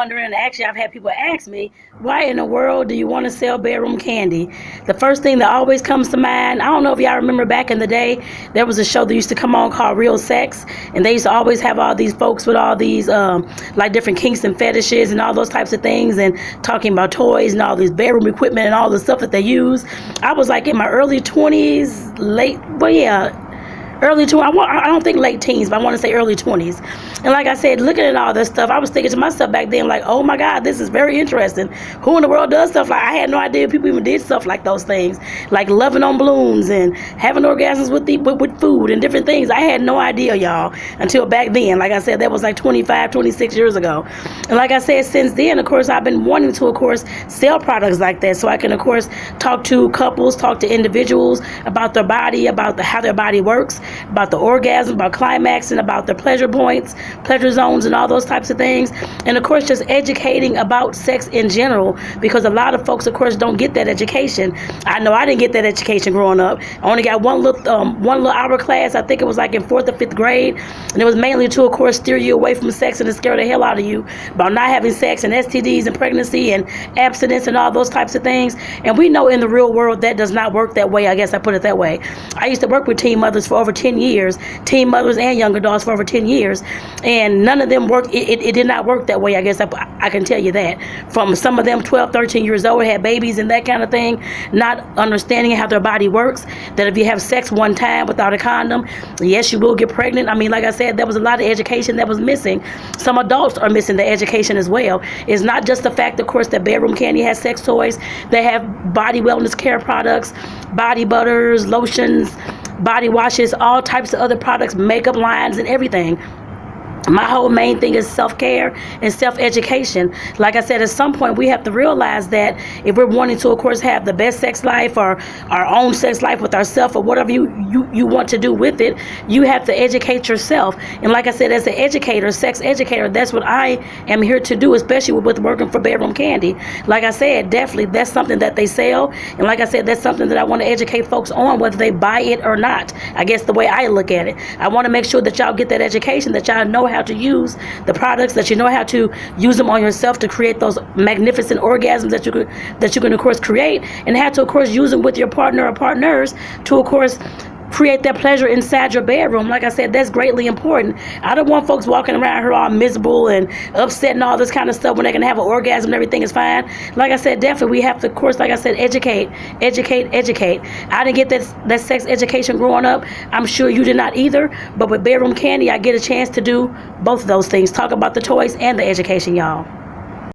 Wondering, actually, I've had people ask me, why in the world do you want to sell Bedroom Kandi? The first thing that always comes to mind, I don't know if y'all remember back in the day, there was a show that used to come on called Real S+X, and they used to always have all these folks with all these like different kinks and fetishes and all those types of things, and talking about toys and all this bedroom equipment and all the stuff that they use. I was like in my early 20s, early 20s, I don't think late teens, but I want to say early 20s. And like I said, looking at all this stuff, I was thinking to myself back then, like, oh my God, this is very interesting. Who in the world does stuff like, I had no idea people even did stuff like those things, like loving on balloons and having orgasms with food and different things. I had no idea, y'all, until back then. Like I said, that was like 25, 26 years ago. And like I said, since then, of course, I've been wanting to, of course, sell products like that, so I can, of course, talk to couples, talk to individuals about their body, about how their body works, about the orgasm, about climax, and about their pleasure points, pleasure zones, and all those types of things. And of course, just educating about sex in general, because a lot of folks, of course, don't get that education. I know I didn't get that education growing up. I only got one little hour class. I think it was like in 4th or 5th grade, and it was mainly to, of course, steer you away from sex and to scare the hell out of you about not having sex and STDs and pregnancy and abstinence and all those types of things. And we know in the real world that does not work that way. I guess I put it that way. I used to work with teen mothers for over 10 years, teen mothers and young adults for over 10 years, and none of them worked. It did not work that way. I guess I can tell you that. From some of them 12, 13 years old, had babies and that kind of thing, not understanding how their body works, that if you have sex one time without a condom, yes, you will get pregnant. I mean, like I said, there was a lot of education that was missing. Some adults are missing the education as well. It's not just the fact, of course, that Bedroom Kandi has sex toys. They have body wellness care products, body butters, lotions, body washes, all types of other products, makeup lines, and everything. My whole main thing is self-care and self-education. Like I said, at some point we have to realize that if we're wanting to, of course, have the best sex life or our own sex life with ourselves or whatever you want to do with it, you have to educate yourself. And like I said, as an educator, sex educator, that's what I am here to do, especially with working for Bedroom Kandi. Like I said, definitely that's something that they sell. And like I said, that's something that I want to educate folks on, whether they buy it or not. I guess the way I look at it, I want to make sure that y'all get that education, that y'all know how to use the products, that you know how to use them on yourself to create those magnificent orgasms that you can of course create, and how to of course use them with your partner or partners to of course create that pleasure inside your bedroom. Like I said, that's greatly important. I don't want folks walking around here all miserable and upset and all this kind of stuff when they can have an orgasm and everything is fine. Like I said, definitely we have to, of course, like I said, educate. I didn't get that sex education growing up. I'm sure you did not either. But with Bedroom Kandi, I get a chance to do both of those things. Talk about the toys and the education, y'all.